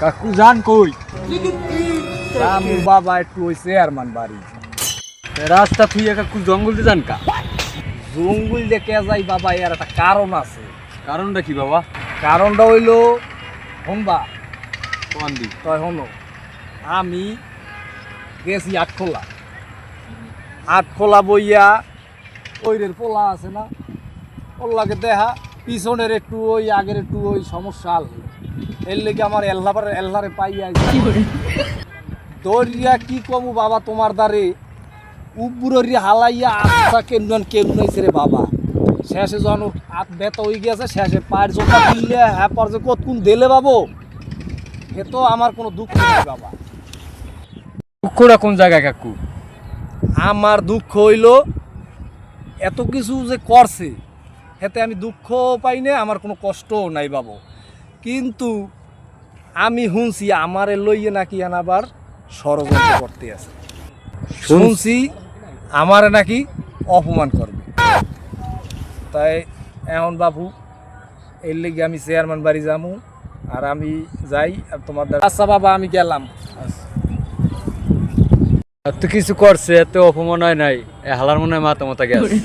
কাকু জান কই? রামু বাবা একটু ওই চেয়ারম্যান বাড়ি। রাস্তা থুইয়া কাকু জঙ্গল দিয়ে যান কা? জঙ্গল দেখে যাই বাবা, এর একটা কারণ আছে। কারণটা কি বাবা? কারণটা হইলো হনবা কোন দিক? তয় হনো, আমি গেছি আটখোলা বইয়া ওইরের পোলা আছে না, ওল্লাকে দেখা পিছনের একটু ওই আগের একটু ওই সমস্যা আল এর লেগে আমার এল্লারে পাইয়া দরিয়া কি কমু বাবা তোমার দ্বারে উপরে হালাইয়া আস্থা কেমনাইছে রে বাবা। শেষে যখন ওর হাত ব্যথা হয়ে গেছে, শেষে পায়ের জোটা দিলে হ্যাঁ পর যে কতক্ষণ দিলে বাবু, এ তো আমার কোনো দুঃখ নেই বাবা। দুঃখটা কোন জায়গায় কাকু? আমার দুঃখ হইল এত কিছু যে করছে, এতে আমি দুঃখ পাই না, আমার কোনো কষ্টও নাই বাবু। কিন্তু আমি শুনছি আমারে লইয়ে নাকি আবার ষড়যন্ত্র করতে আছে। শুনছি আমারে নাকি অপমান করবে। তাই এখন বাবু এর লেগে আমি চেয়ারম্যান বাড়ি যাবো, আর আমি যাই আর তোমার আচ্ছা বাবা আমি গেলাম। এত কিছু করছে, এত অপমান হয় নাই, হালার মনে হয় মাথা গেছে।